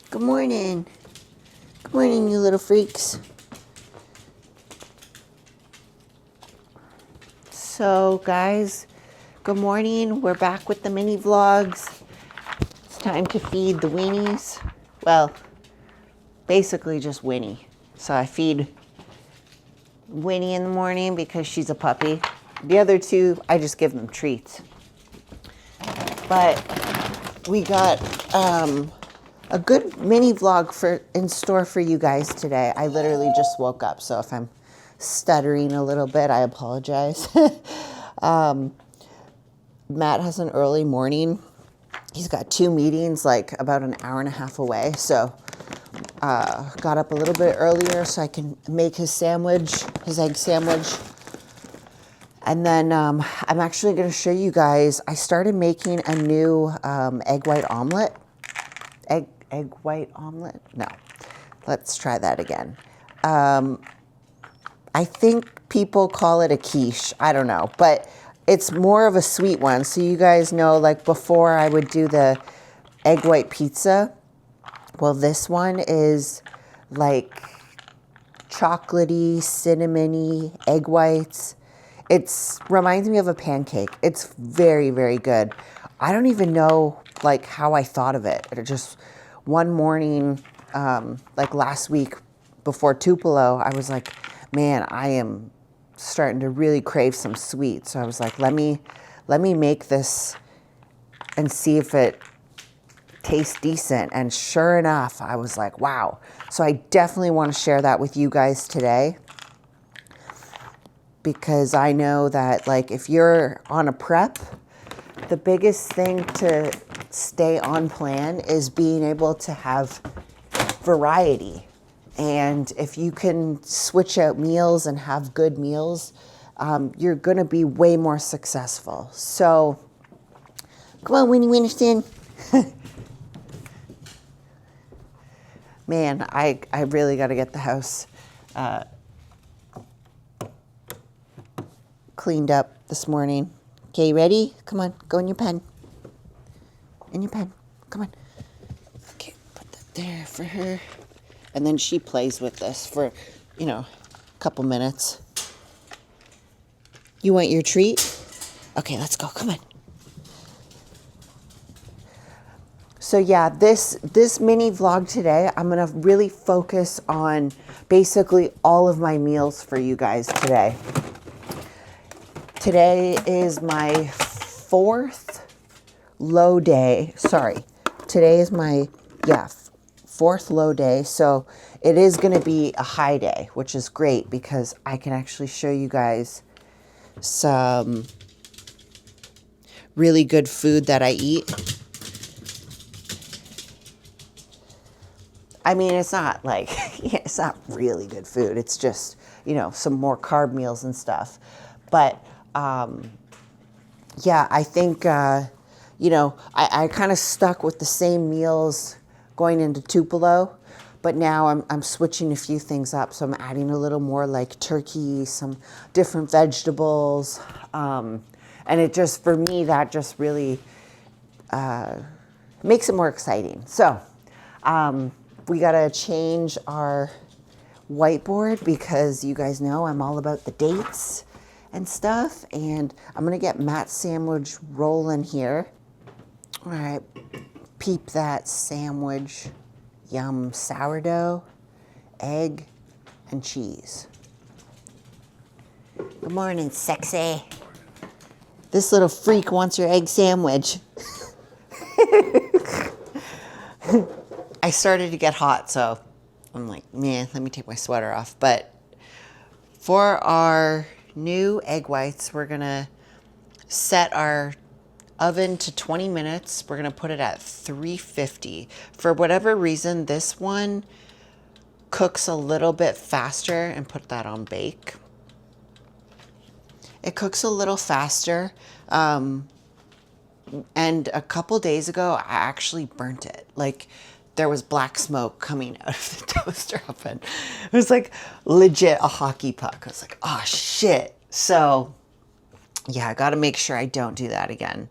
Good morning. Good morning, you little freaks. So, guys, good morning. We're back with the mini vlogs. It's time to feed the weenies. Well, basically just Winnie. So I feed Winnie in the morning because she's a puppy. The other two, I just give them treats. But we got a good mini vlog in store for you guys today. I literally just woke up, so if I'm stuttering a little bit, I apologize. Matt has an early morning. He's got 2 meetings like about an hour and a half away, so got up a little bit earlier so I can make his sandwich, his egg sandwich. And then I'm actually going to show you guys, I started making a new egg white omelet. Egg white omelet? No. Let's try that again. I think people call it a quiche. I don't know. But it's more of a sweet one. So you guys know, like before I would do the egg white pizza. Well, this one is like chocolatey, cinnamony egg whites. It reminds me of a pancake. It's very, very good. I don't even know like how I thought of it. It just one morning, like last week before Tupelo, I was like, man, I am starting to really crave some sweet. So I was like, let me make this and see if it tastes decent. And sure enough, I was like, wow. So I definitely want to share that with you guys today, because I know that like if you're on a prep, the biggest thing to stay on plan is being able to have variety. And if you can switch out meals and have good meals, you're going to be way more successful. So come on, Winnie Winterston. Man, I really got to get the house cleaned up this morning. Okay, ready? Come on, go in your pen. In your pen. Come on. Okay, put that there for her. And then she plays with this for, a couple minutes. You want your treat? Okay, let's go. Come on. So yeah, this mini vlog today, I'm going to really focus on basically all of my meals for you guys today. Today is my 4th low day. Sorry. Today is my, 4th low day. So it is going to be a high day, which is great because I can actually show you guys some really good food that I eat. I mean, it's not like, it's not really good food. It's just, some more carb meals and stuff. But yeah, I think, I kind of stuck with the same meals going into Tupelo, but now I'm switching a few things up. So I'm adding a little more like turkey, some different vegetables. And it just, for me, that just really makes it more exciting. So we got to change our whiteboard because you guys know I'm all about the dates and stuff. And I'm going to get Matt's sandwich rolling here. All right. Peep that sandwich. Yum. Sourdough, egg, and cheese. Good morning, sexy. This little freak wants your egg sandwich. I started to get hot, so I'm like, man, let me take my sweater off. But for our new egg whites, we're going to set our oven to 20 minutes. We're going to put it at 350. For whatever reason, this one cooks a little bit faster, and put that on bake. It cooks a little faster. And a couple days ago, I actually burnt it. Like, there was black smoke coming out of the toaster oven. It was like legit a hockey puck. I was like, oh shit. So yeah, I got to make sure I don't do that again.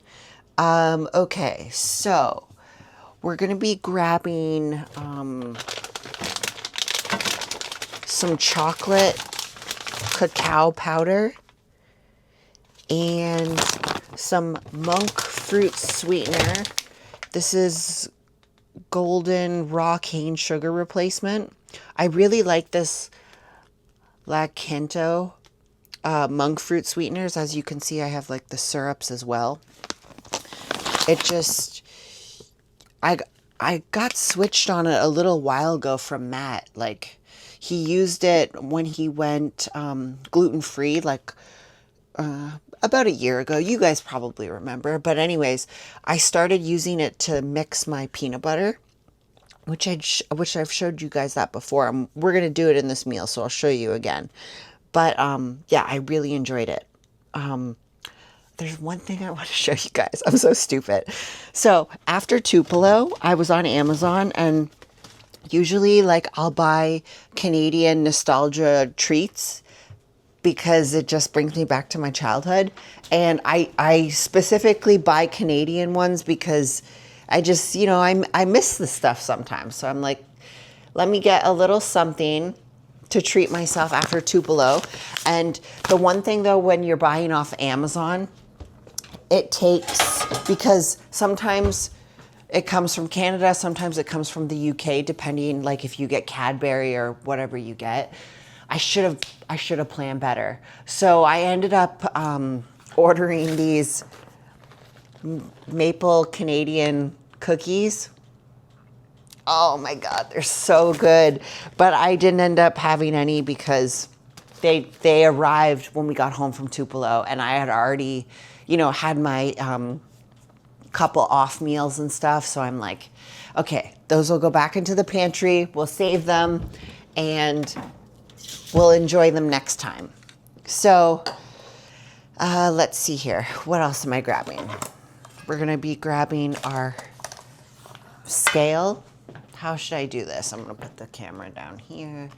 Okay, so we're going to be grabbing some chocolate cacao powder and some monk fruit sweetener. This is golden raw cane sugar replacement. I really like this La Quinto monk fruit sweeteners. As you can see, I have like the syrups as well. It just, I got switched on it a little while ago from Matt. Like, he used it when he went gluten-free, like about a year ago. You guys probably remember. But anyways, I started using it to mix my peanut butter, which I've showed you guys that before. We're going to do it in this meal, so I'll show you again. But yeah, I really enjoyed it. There's one thing I want to show you guys. I'm so stupid. So after Tupelo, I was on Amazon, and usually like I'll buy Canadian nostalgia treats because it just brings me back to my childhood. And I specifically buy Canadian ones because I just, you know, I miss the stuff sometimes. So I'm like, let me get a little something to treat myself after Tupelo. And the one thing though, when you're buying off Amazon, it takes, because sometimes it comes from Canada, sometimes it comes from the UK, depending, like if you get Cadbury or whatever you get. I should have planned better. So I ended up ordering these maple Canadian cookies. Oh my God, they're so good. But I didn't end up having any because they arrived when we got home from Tupelo, and I had already, you know, had my couple off meals and stuff. So I'm like, okay, those will go back into the pantry. We'll save them and we'll enjoy them next time. So let's see here. What else am I grabbing? We're going to be grabbing our scale. How should I do this? I'm going to put the camera down here.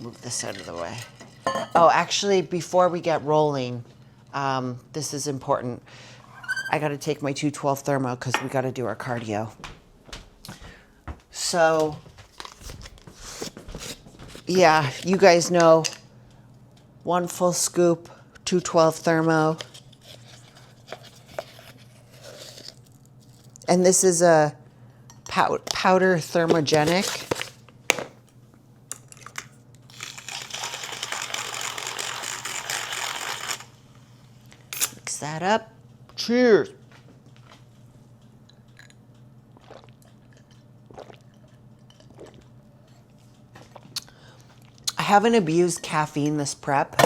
Move this out of the way. Oh, actually, before we get rolling, this is important. I got to take my 212 thermo because we got to do our cardio. So, yeah, you guys know, 1 full scoop, 212 thermo. And this is a powder thermogenic. Mix that up. Cheers. I haven't abused caffeine this prep,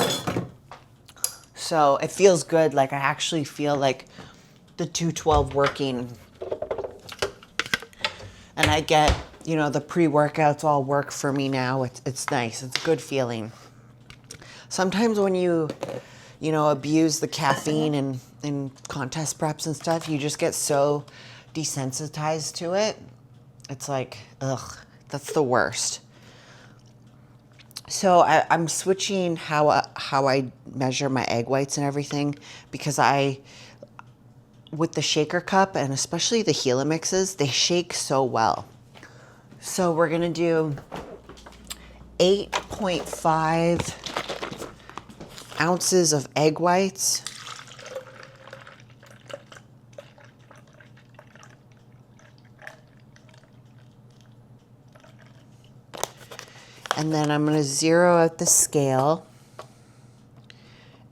so it feels good. Like I actually feel like the 212 working, and I get, you know, the pre-workouts all work for me now. It's nice. It's a good feeling. Sometimes when you know, abuse the caffeine and in contest preps and stuff, you just get so desensitized to it. It's like, ugh, that's the worst. So I'm switching how I measure my egg whites and everything, because with the shaker cup, and especially the Gila mixes, they shake so well. So we're gonna do 8.5 ounces of egg whites. And then I'm going to zero out the scale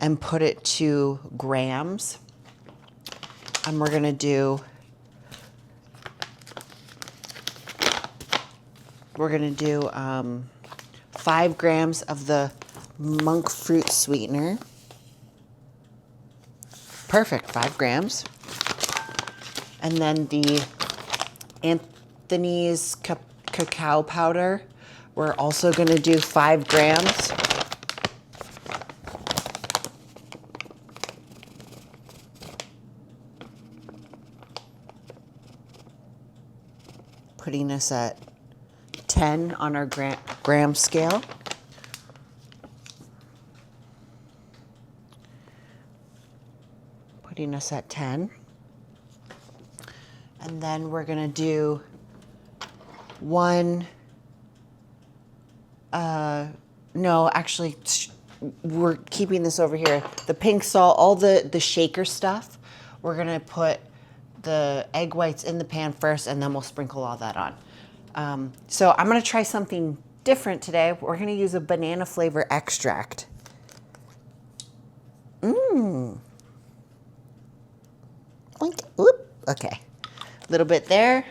and put it to grams. And we're going to do 5 grams of the monk fruit sweetener. Perfect, 5 grams. And then the Anthony's cacao powder, we're also going to do 5 grams. Putting us at 10 on our gram scale. Putting us at 10. And then we're gonna do one, no, actually, we're keeping this over here. The pink salt, all the shaker stuff, we're gonna put the egg whites in the pan first, and then we'll sprinkle all that on. So I'm gonna try something different today. We're gonna use a banana flavor extract. Oop, okay, a little bit there.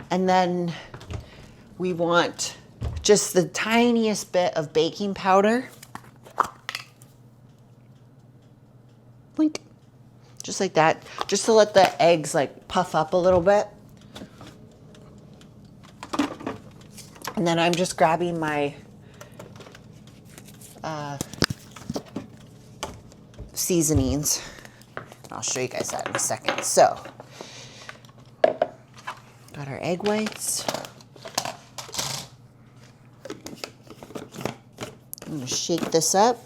And then we want just the tiniest bit of baking powder. Blink. Just like that, just to let the eggs like puff up a little bit. And then I'm just grabbing my seasonings. I'll show you guys that in a second. So, got our egg whites. I'm gonna shake this up.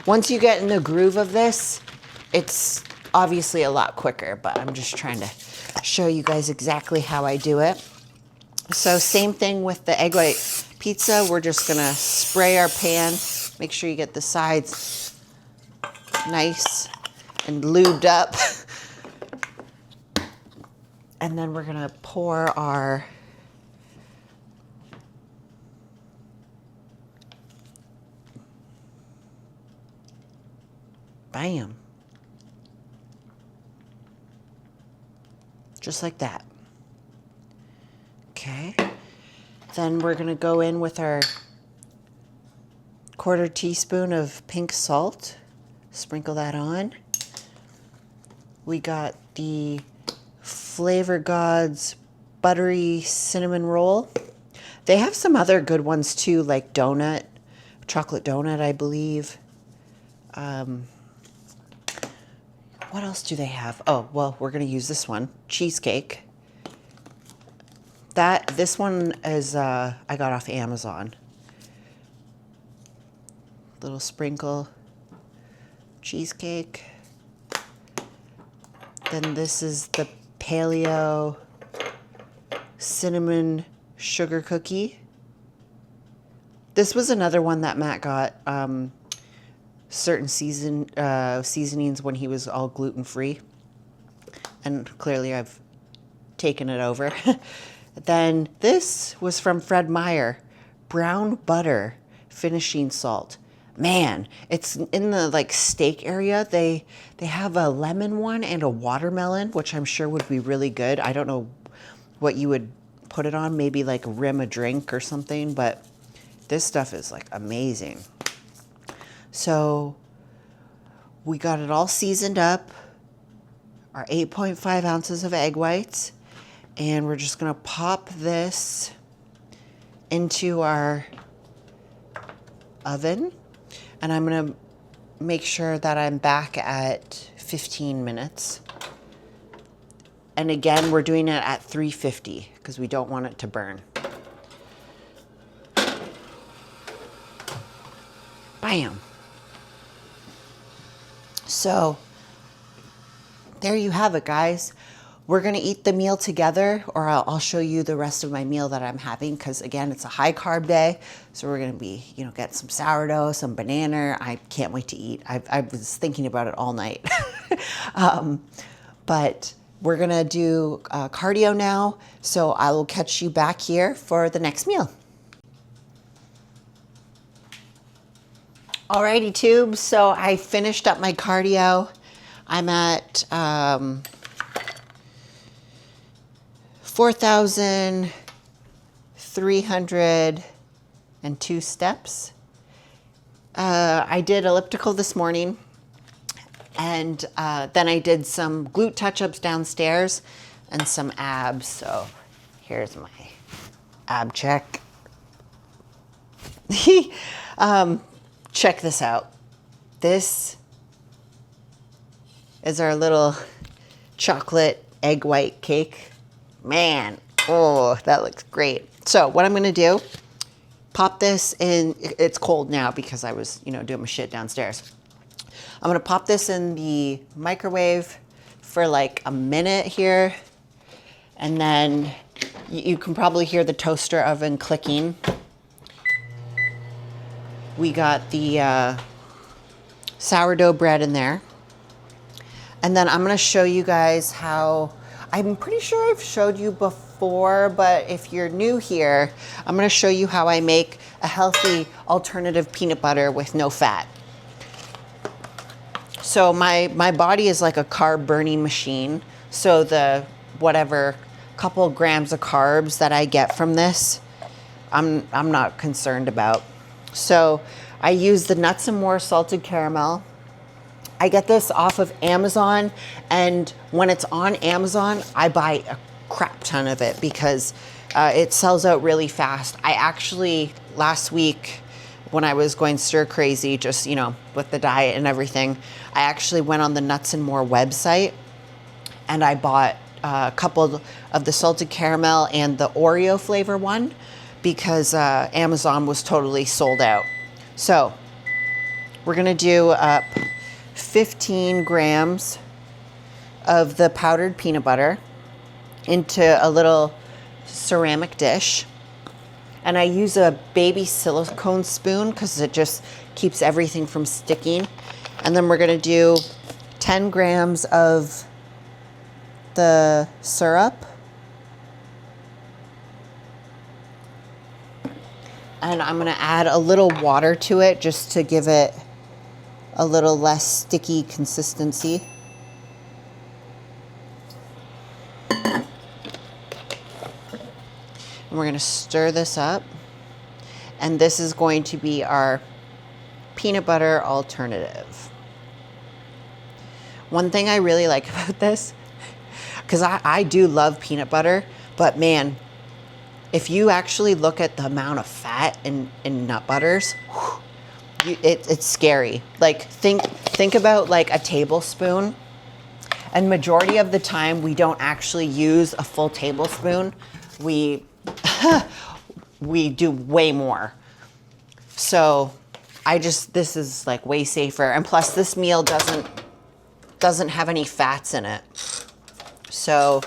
Once you get in the groove of this, it's obviously a lot quicker, but I'm just trying to show you guys exactly how I do it. So same thing with the egg white pizza. We're just gonna spray our pan. Make sure you get the sides nice and lubed up. And then we're gonna pour our bam. Just like that. Okay. Then we're gonna go in with our 1/4 teaspoon of pink salt. Sprinkle that on. We got the Flavor Gods buttery cinnamon roll. They have some other good ones too, like donut, chocolate donut, I believe. What else do they have? Oh, well, we're gonna use this one, cheesecake. This one is, I got off Amazon. Little sprinkle, cheesecake. Then this is the paleo cinnamon sugar cookie. This was another one that Matt got, certain seasonings when he was all gluten-free. And clearly I've taken it over. Then this was from Fred Meyer, brown butter finishing salt. Man, it's in the like steak area. They have a lemon one and a watermelon, which I'm sure would be really good. I don't know what you would put it on, maybe like rim a drink or something, but this stuff is like amazing. So we got it all seasoned up, our 8.5 ounces of egg whites, and we're just gonna pop this into our oven. And I'm gonna make sure that I'm back at 15 minutes. And again, we're doing it at 350 because we don't want it to burn. Bam. So there you have it, guys. We're gonna eat the meal together, or I'll show you the rest of my meal that I'm having, because again, it's a high carb day. So we're gonna be, get some sourdough, some banana. I can't wait to eat. I was thinking about it all night. But we're gonna do cardio now. So I will catch you back here for the next meal. Alrighty, tubes. So I finished up my cardio. I'm at 4,302 steps. I did elliptical this morning, and then I did some glute touch-ups downstairs and some abs. So here's my ab check. Check this out. This is our little chocolate egg white cake. Man, oh, that looks great. So what I'm gonna do pop this in, it's cold now because I was, you know, doing my shit downstairs. I'm gonna pop this in the microwave for like a minute here. And then you can probably hear the toaster oven clicking. We got the sourdough bread in there. And then I'm gonna show you guys how, I'm pretty sure I've showed you before, but if you're new here, I'm gonna show you how I make a healthy alternative peanut butter with no fat. So my body is like a carb burning machine. So the whatever couple grams of carbs that I get from this, I'm not concerned about. So I use the Nuts and More salted caramel. I get this off of Amazon, and when it's on Amazon, I buy a crap ton of it because it sells out really fast. I actually, last week, when I was going stir crazy, just, you know, with the diet and everything, I actually went on the Nuts and More website and I bought a couple of the salted caramel and the Oreo flavor one because Amazon was totally sold out. So we're gonna do 15 grams of the powdered peanut butter into a little ceramic dish. And I use a baby silicone spoon because it just keeps everything from sticking. And then we're gonna do 10 grams of the syrup. And I'm gonna add a little water to it just to give it a little less sticky consistency. And we're gonna stir this up. And this is going to be our peanut butter alternative. One thing I really like about this, because I do love peanut butter, but man, if you actually look at the amount of fat in nut butters, it's scary. Like think about like a tablespoon, and majority of the time we don't actually use a full tablespoon. We do way more. So this is like way safer, and plus this meal doesn't have any fats in it. So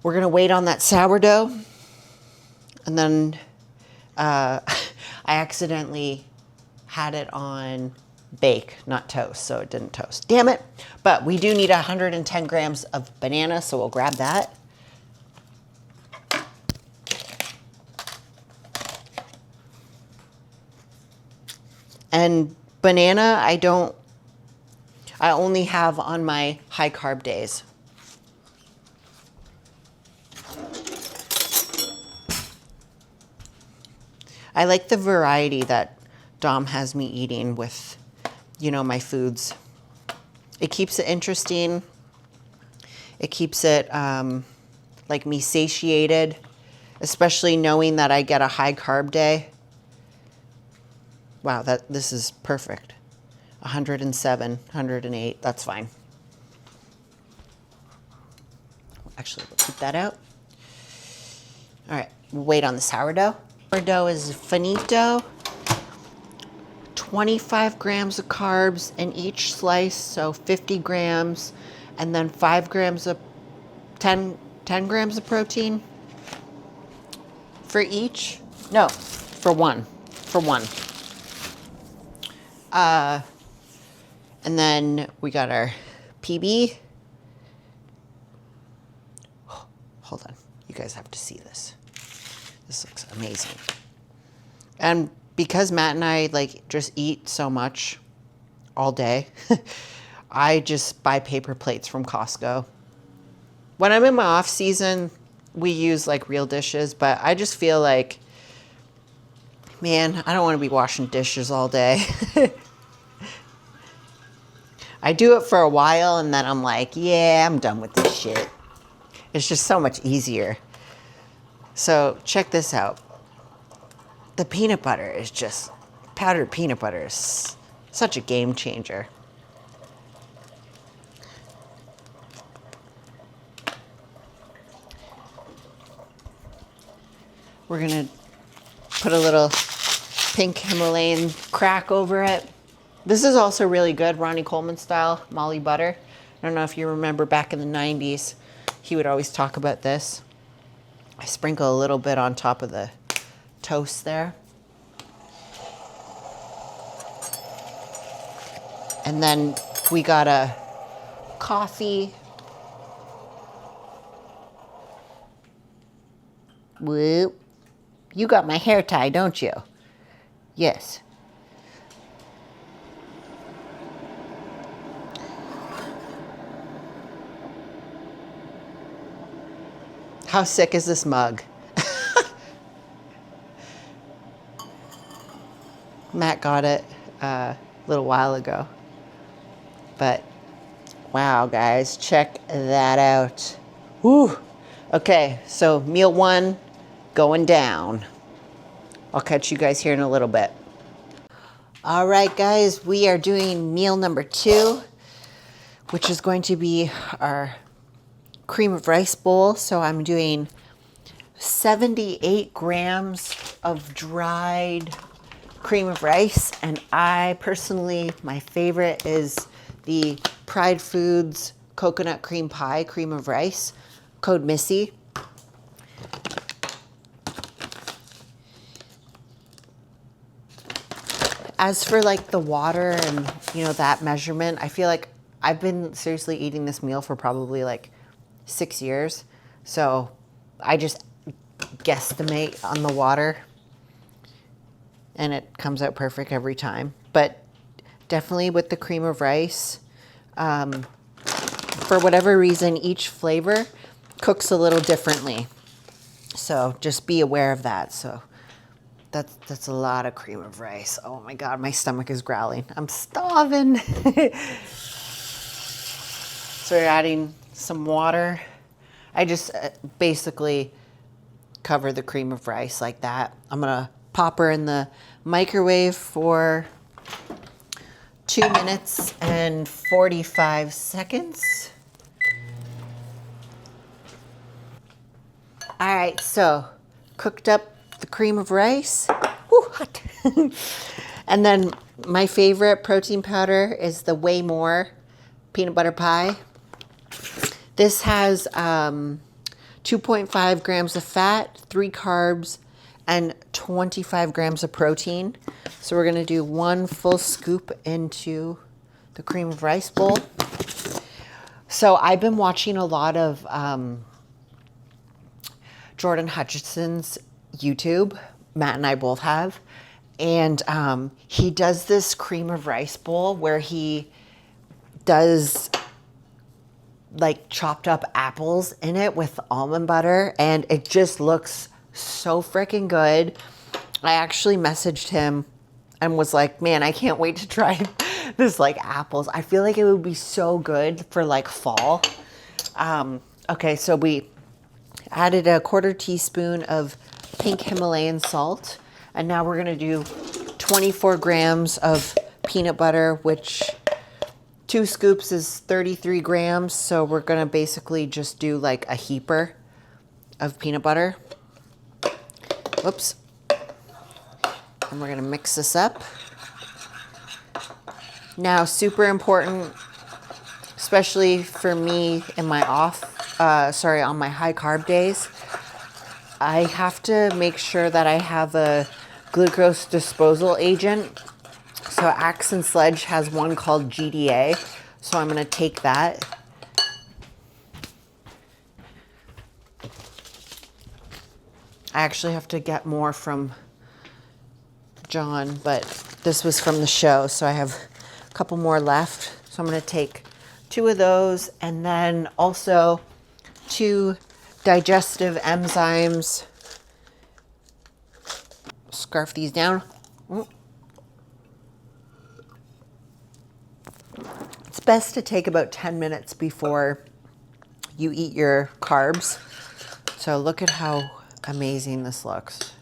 we're gonna wait on that sourdough, and then I accidentally had it on bake, not toast, so it didn't toast. Damn it. But we do need 110 grams of banana, so we'll grab that. And banana, I only have on my high carb days. I like the variety that Dom has me eating with, you know, my foods. It keeps it interesting. It keeps it like me satiated, especially knowing that I get a high carb day. Wow, this is perfect. 107, 108, that's fine. Actually, we'll keep that out. All right, we'll wait on the sourdough. Sourdough is finito. 25 grams of carbs in each slice, so 50 grams, and then 5 grams of 10 grams of protein for each. No, for one. And then we got our PB. Oh, hold on, you guys have to see this. This looks amazing. And because Matt and I like just eat so much all day, I just buy paper plates from Costco. When I'm in my off season, we use like real dishes, but I just feel like, man, I don't want to be washing dishes all day. I do it for a while and then I'm like, yeah, I'm done with this shit. It's just so much easier. So check this out. The peanut butter is just, powdered peanut butter is such a game changer. We're gonna put a little pink Himalayan crack over it. This is also really good, Ronnie Coleman style, Molly butter. I don't know if you remember back in the 90s, he would always talk about this. I sprinkle a little bit on top of the toast there. And then we got a coffee. Whoop. You got my hair tie, don't you? Yes. How sick is this mug? Matt got it a little while ago. But wow, guys, check that out. Woo! Okay, so meal 1 going down. I'll catch you guys here in a little bit. All right, guys, we are doing meal number 2, which is going to be our cream of rice bowl. So I'm doing 78 grams of dried cream of rice. And I personally, my favorite is the Pridefoods coconut cream pie cream of rice, code Missy. As for like the water and, you know, that measurement, I feel like I've been seriously eating this meal for probably like 6 years. So I just guesstimate on the water and it comes out perfect every time. But definitely with the cream of rice, for whatever reason, each flavor cooks a little differently. So just be aware of that. So that's a lot of cream of rice. Oh my God, my stomach is growling. I'm starving. So we're adding some water. I just basically cover the cream of rice like that. I'm gonna pop her in the microwave for 2 minutes and 45 seconds. All right, so cooked up the cream of rice. Woo, hot. And then my favorite protein powder is the Whey More peanut butter pie. This has 2.5 grams of fat, 3 carbs, and 25 grams of protein. So we're gonna do 1 full scoop into the cream of rice bowl. So I've been watching a lot of Jordan Hutchinson's YouTube. Matt and I both have. And he does this cream of rice bowl where he does like chopped up apples in it with almond butter, and it just looks so freaking good. I actually messaged him and was like, man, I can't wait to try this like apples. I feel like it would be so good for like fall. Okay, so we added a 1/4 teaspoon of pink Himalayan salt, and now we're gonna do 24 grams of peanut butter, which 2 scoops is 33 grams. So we're gonna basically just do like a heaper of peanut butter. Whoops. And we're gonna mix this up. Now, super important, especially for me in my on my high carb days, I have to make sure that I have a glucose disposal agent. So Axe and Sledge has one called GDA. So I'm gonna take that. I actually have to get more from John, but this was from the show, so I have a couple more left. So I'm gonna take 2 of those, and then also 2 digestive enzymes. Scarf these down. It's best to take about 10 minutes before you eat your carbs. So look at how amazing this looks.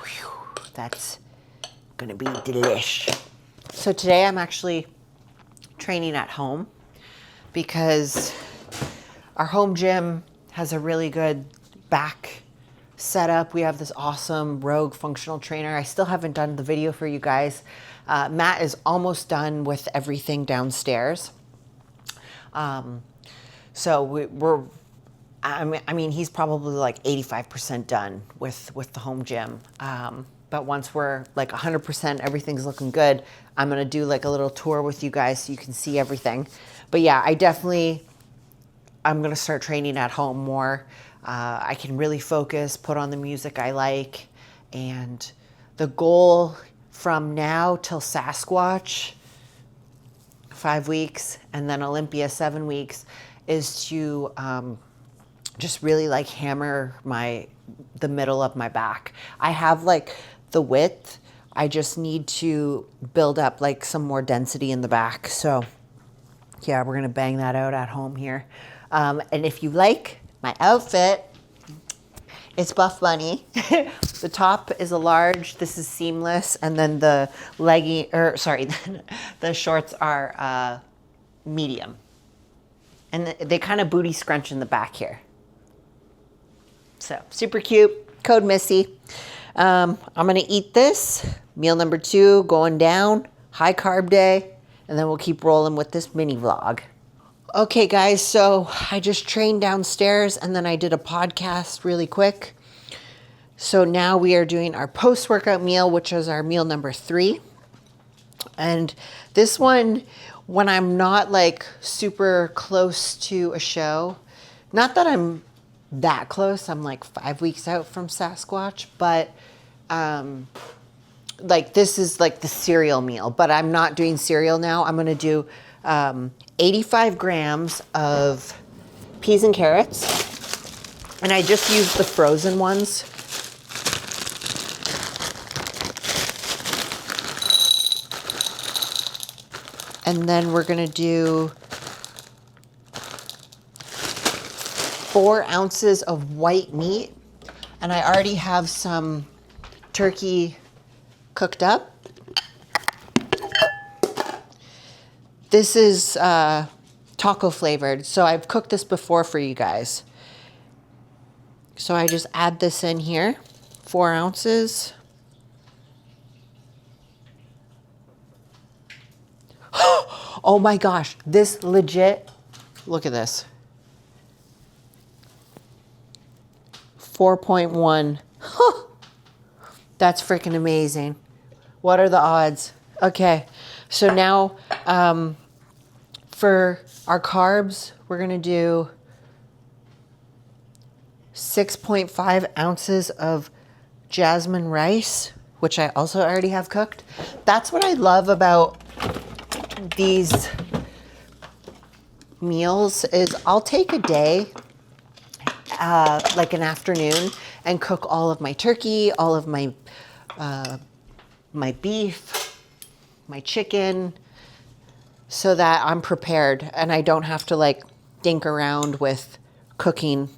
Whew, that's gonna be delish. So today I'm actually training at home because our home gym has a really good back setup. We have this awesome Rogue functional trainer. I still haven't done the video for you guys. Matt is almost done with everything downstairs. So I mean, he's probably like 85% done with the home gym. But once we're like 100%, everything's looking good, I'm gonna do like a little tour with you guys so you can see everything. But yeah, I'm gonna start training at home more. I can really focus, put on the music I like, and the goal from now till Sasquatch, 5 weeks, and then Olympia, 7 weeks, is to just really like hammer the middle of my back. I have like the width. I just need to build up like some more density in the back. So yeah, we're gonna bang that out at home here. And if you like my outfit, it's Buff Bunny. The top is a large, this is seamless, and then the the shorts are medium. And they kind of booty scrunch in the back here. So super cute, code Missy. I'm gonna eat this, meal number 2, going down, high carb day, and then we'll keep rolling with this mini vlog. Okay guys, so I just trained downstairs and then I did a podcast really quick. So now we are doing our post-workout meal, which is our meal number 3. And this one, when I'm not like super close to a show, not that I'm that close, I'm like 5 weeks out from Sasquatch, but like this is like the cereal meal, but I'm not doing cereal now. I'm gonna do 85 grams of peas and carrots, and I just used the frozen ones. And then we're gonna do 4 ounces of white meat. And I already have some turkey cooked up. This is taco flavored, so I've cooked this before for you guys. So I just add this in here, 4 ounces. Oh my gosh, this legit, look at this. 4.1. Huh. That's freaking amazing. What are the odds? Okay, so now for our carbs, we're gonna do 6.5 ounces of jasmine rice, which I also already have cooked. That's what I love about these meals is I'll take a day, like an afternoon, and cook all of my turkey, all of my my beef, my chicken, so that I'm prepared and I don't have to like dink around with cooking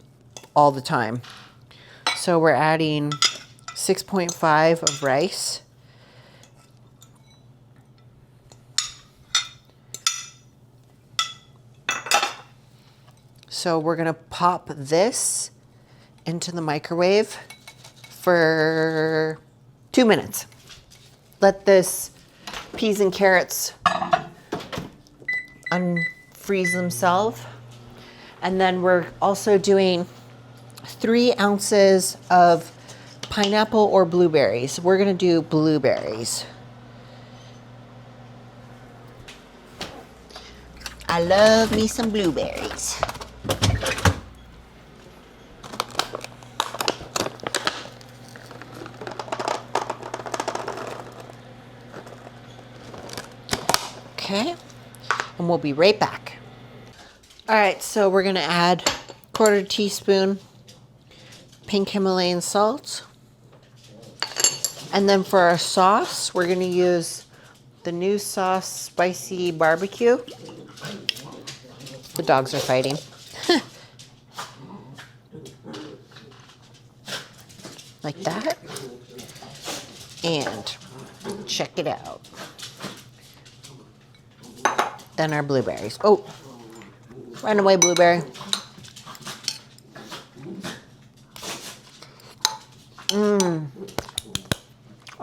all the time. So we're adding 6.5 of rice. So we're gonna pop this into the microwave for 2 minutes. Let this peas and carrots unfreeze themselves. And then we're also doing 3 ounces of pineapple or blueberries. We're gonna do blueberries. I love me some blueberries. Okay, and we'll be right back. All right, so we're gonna add 1/4 teaspoon pink Himalayan salt. And then for our sauce, we're gonna use the new sauce, spicy barbecue. The dogs are fighting. Like that. And check it out. Then our blueberries. Oh, run away, blueberry.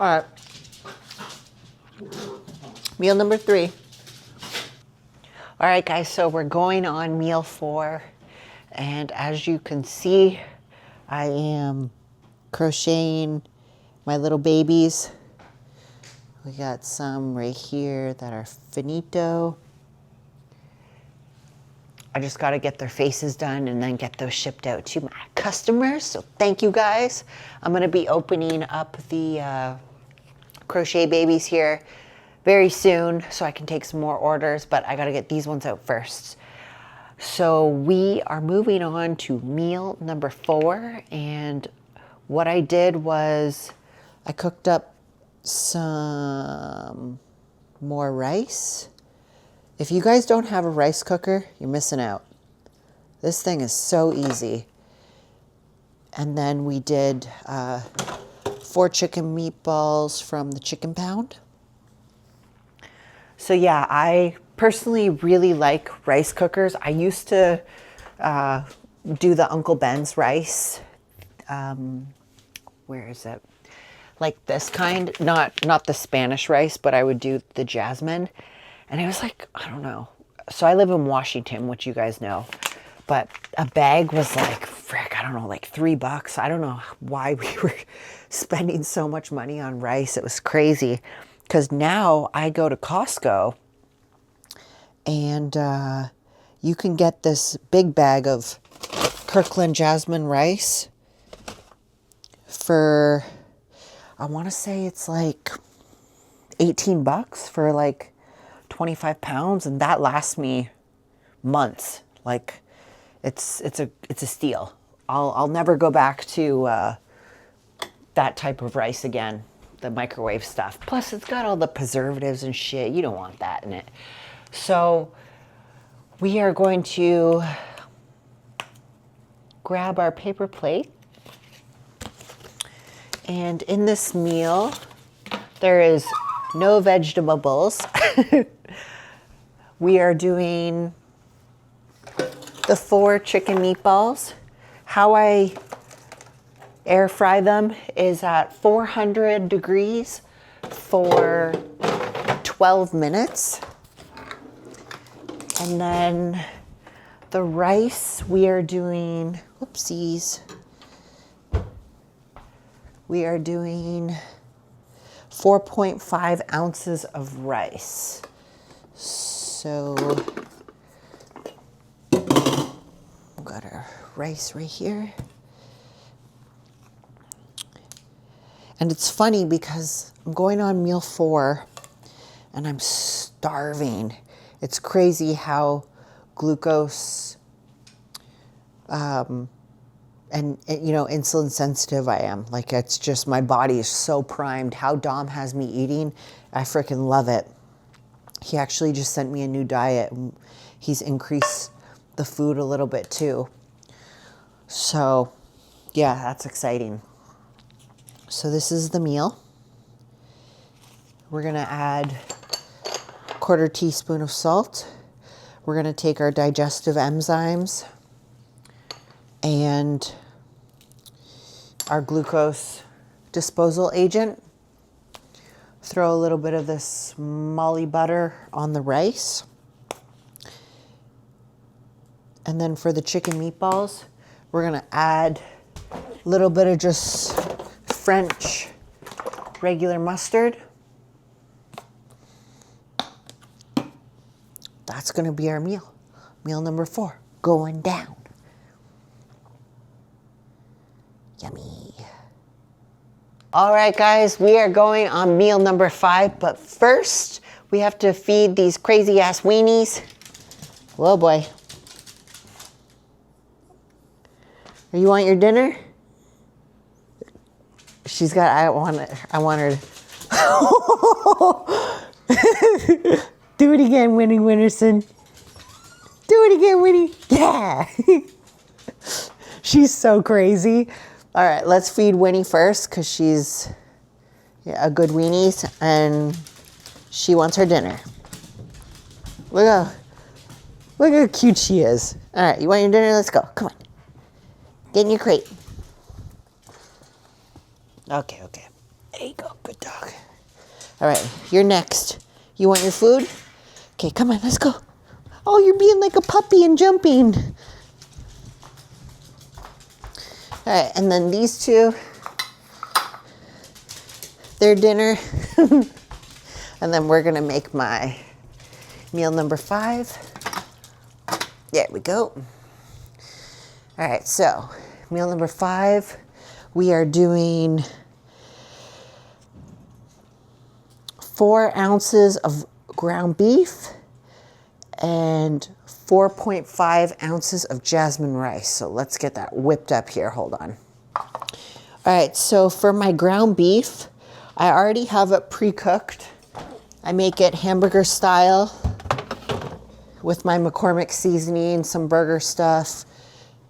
All right. Meal number 3. All right, guys, so we're going on meal 4. And as you can see, I am crocheting my little babies. We got some right here that are finito. I just got to get their faces done and then get those shipped out to my customers. So thank you guys. I'm going to be opening up the crochet babies here very soon so I can take some more orders, but I got to get these ones out first. So we are moving on to meal number 4. And what I did was I cooked up some more rice. If you guys don't have a rice cooker, you're missing out. This thing is so easy. And then we did 4 chicken meatballs from the chicken pound. So yeah, I personally really like rice cookers. I used to do the Uncle Ben's rice. Where is it? Like this kind, not the Spanish rice, but I would do the jasmine. And it was like, I don't know. So I live in Washington, which you guys know. But a bag was like, frick, I don't know, like $3. I don't know why we were spending so much money on rice. It was crazy. Because now I go to Costco and you can get this big bag of Kirkland jasmine rice for, I want to say it's like $18 for like 25 pounds, and that lasts me months. Like it's a steal. I'll never go back to that type of rice again, the microwave stuff. Plus it's got all the preservatives and shit. You don't want that in it. So we are going to grab our paper plate, and in this meal there is no vegetables. We are doing the 4 chicken meatballs. How I air fry them is at 400 degrees for 12 minutes. And then the rice, we are doing, whoopsies. We are doing 4.5 ounces of rice. So, we've got our rice right here. And it's funny because I'm going on meal 4 and I'm starving. It's crazy how glucose and you know, insulin sensitive I am. Like, it's just, my body is so primed. How Dom has me eating, I freaking love it. He actually just sent me a new diet. He's increased the food a little bit too. So yeah, that's exciting. So this is the meal. We're gonna add a 1/4 teaspoon of salt. We're gonna take our digestive enzymes and our glucose disposal agent. Throw a little bit of this molly butter on the rice. And then for the chicken meatballs, we're gonna add a little bit of just French regular mustard. That's gonna be our meal. Meal number 4, going down. Yummy. All right, guys, we are going on meal number 5, but first we have to feed these crazy ass weenies. Whoa, boy. You want your dinner? She's got, I want her to. Do it again, Winnie Winterson. Do it again, Winnie. Yeah. She's so crazy. All right, let's feed Winnie first because she's a good weenies and she wants her dinner. Look how cute she is. All right, you want your dinner? Let's go. Come on. Get in your crate. Okay. There you go, good dog. All right, you're next. You want your food? Okay, come on, let's go. Oh, you're being like a puppy and jumping. All right, and then these two, their dinner. And then we're gonna make my meal number 5. There we go. All right, so meal number 5, we are doing 4 ounces of ground beef and 4.5 ounces of jasmine rice. So let's get that whipped up here. Hold on. All right, so for my ground beef, I already have it pre-cooked. I make it hamburger style with my McCormick seasoning, some burger stuff.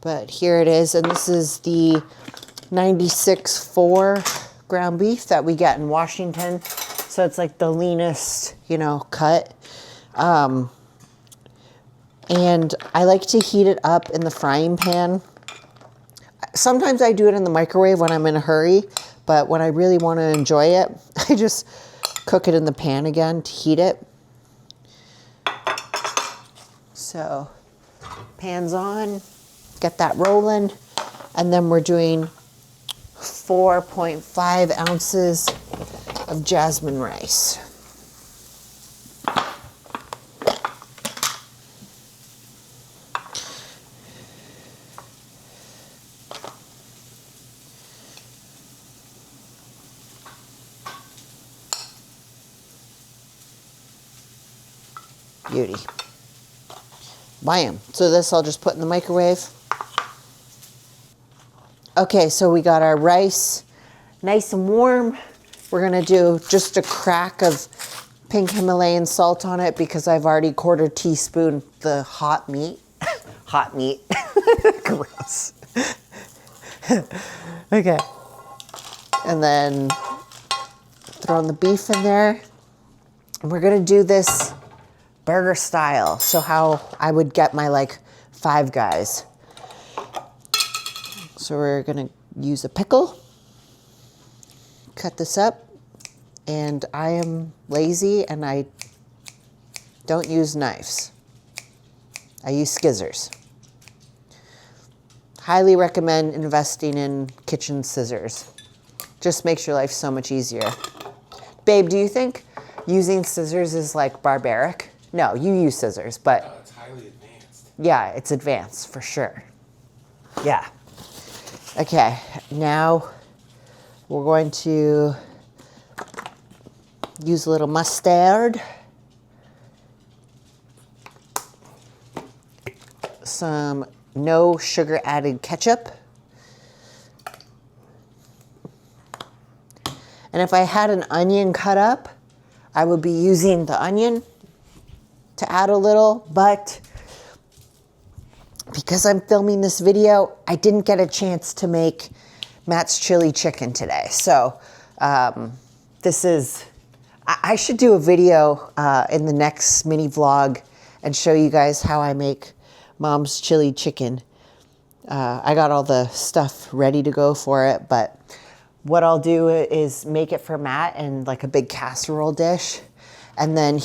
But here it is, and this is the 96.4 ground beef that we get in Washington. So it's like the leanest, you know, cut. And I like to heat it up in the frying pan. Sometimes I do it in the microwave when I'm in a hurry, but when I really want to enjoy it, I just cook it in the pan again to heat it. So pan's on, get that rolling, and then we're doing 4.5 ounces of jasmine rice. Beauty. Bam. So this I'll just put in the microwave. Okay, so we got our rice nice and warm. We're gonna do just a crack of pink Himalayan salt on it because I've already quarter teaspoon the hot meat. Hot meat. Gross. Okay. And then throwing the beef in there. And we're gonna do this burger style. So how I would get my like Five Guys. So we're gonna use a pickle, cut this up, and I am lazy and I don't use knives. I use scissors. Highly recommend investing in kitchen scissors. Just makes your life so much easier. Babe, do you think using scissors is like barbaric? No, you use scissors, but no, it's highly advanced. Yeah, it's advanced for sure. Yeah. Okay, now we're going to use a little mustard, some no sugar added ketchup, and if I had an onion cut up, I would be using the onion to add a little, but because I'm filming this video, I didn't get a chance to make Matt's chili chicken today. So this is, I should do a video in the next mini vlog and show you guys how I make Mom's chili chicken. I got all the stuff ready to go for it, but what I'll do is make it for Matt in like a big casserole dish. And then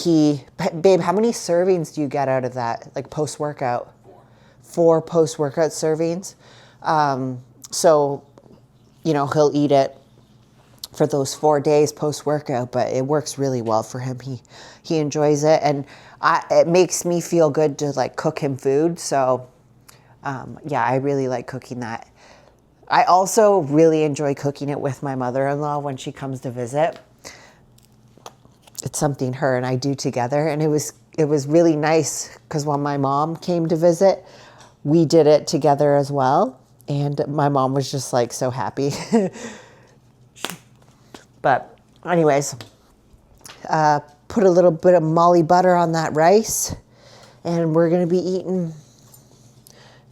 babe, how many servings do you get out of that, like post-workout? 4 post-workout servings. So, you know, he'll eat it for those 4 days post-workout, but it works really well for him. He enjoys it, and it makes me feel good to like cook him food. So, yeah, I really like cooking that. I also really enjoy cooking it with my mother-in-law when she comes to visit. It's something her and I do together, and it was really nice because when my mom came to visit, we did it together as well, and my mom was just like so happy. But anyways, put a little bit of Molly butter on that rice, and we're gonna be eating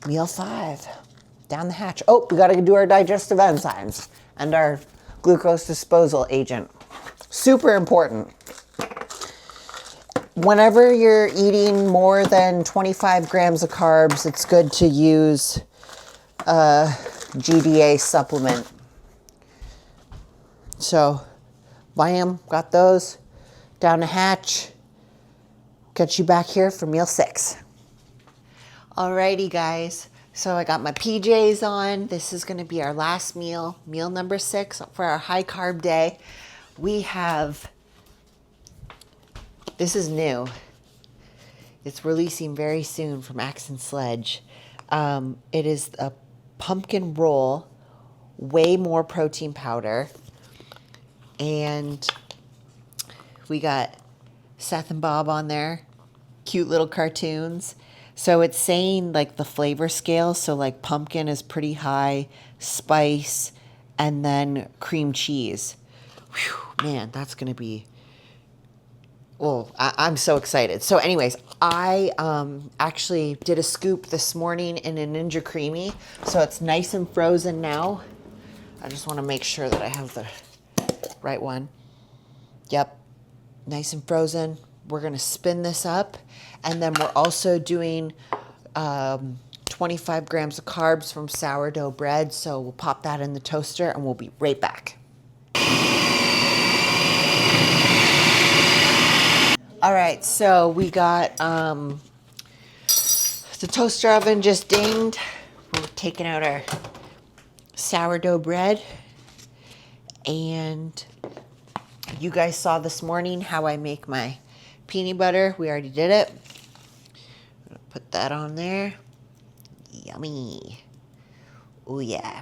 meal 5 down the hatch. Oh, we gotta do our digestive enzymes and our glucose disposal agent. Super important. Whenever you're eating more than 25 grams of carbs, it's good to use a GDA supplement. So Bam, got those. Down the hatch. Get you back here for meal 6. Alrighty, guys. So I got my PJs on. This is going to be our last meal, meal number 6 for our high carb day. We have, this is new. It's releasing very soon from Axe and Sledge. It is a pumpkin roll, way more protein powder. And we got Seth and Bob on there, cute little cartoons. So it's saying like the flavor scale. So like pumpkin is pretty high, spice, and then cream cheese. Whew, man, that's going to be, oh, I'm so excited. So anyways, I actually did a scoop this morning in a Ninja Creamy. So it's nice and frozen now. I just want to make sure that I have the right one. Yep, nice and frozen. We're going to spin this up. And then we're also doing 25 grams of carbs from sourdough bread. So we'll pop that in the toaster and we'll be right back. All right, so we got the toaster oven just dinged. We're taking out our sourdough bread. And you guys saw this morning how I make my peanut butter. We already did it. I'm gonna put that on there. Yummy. Oh yeah.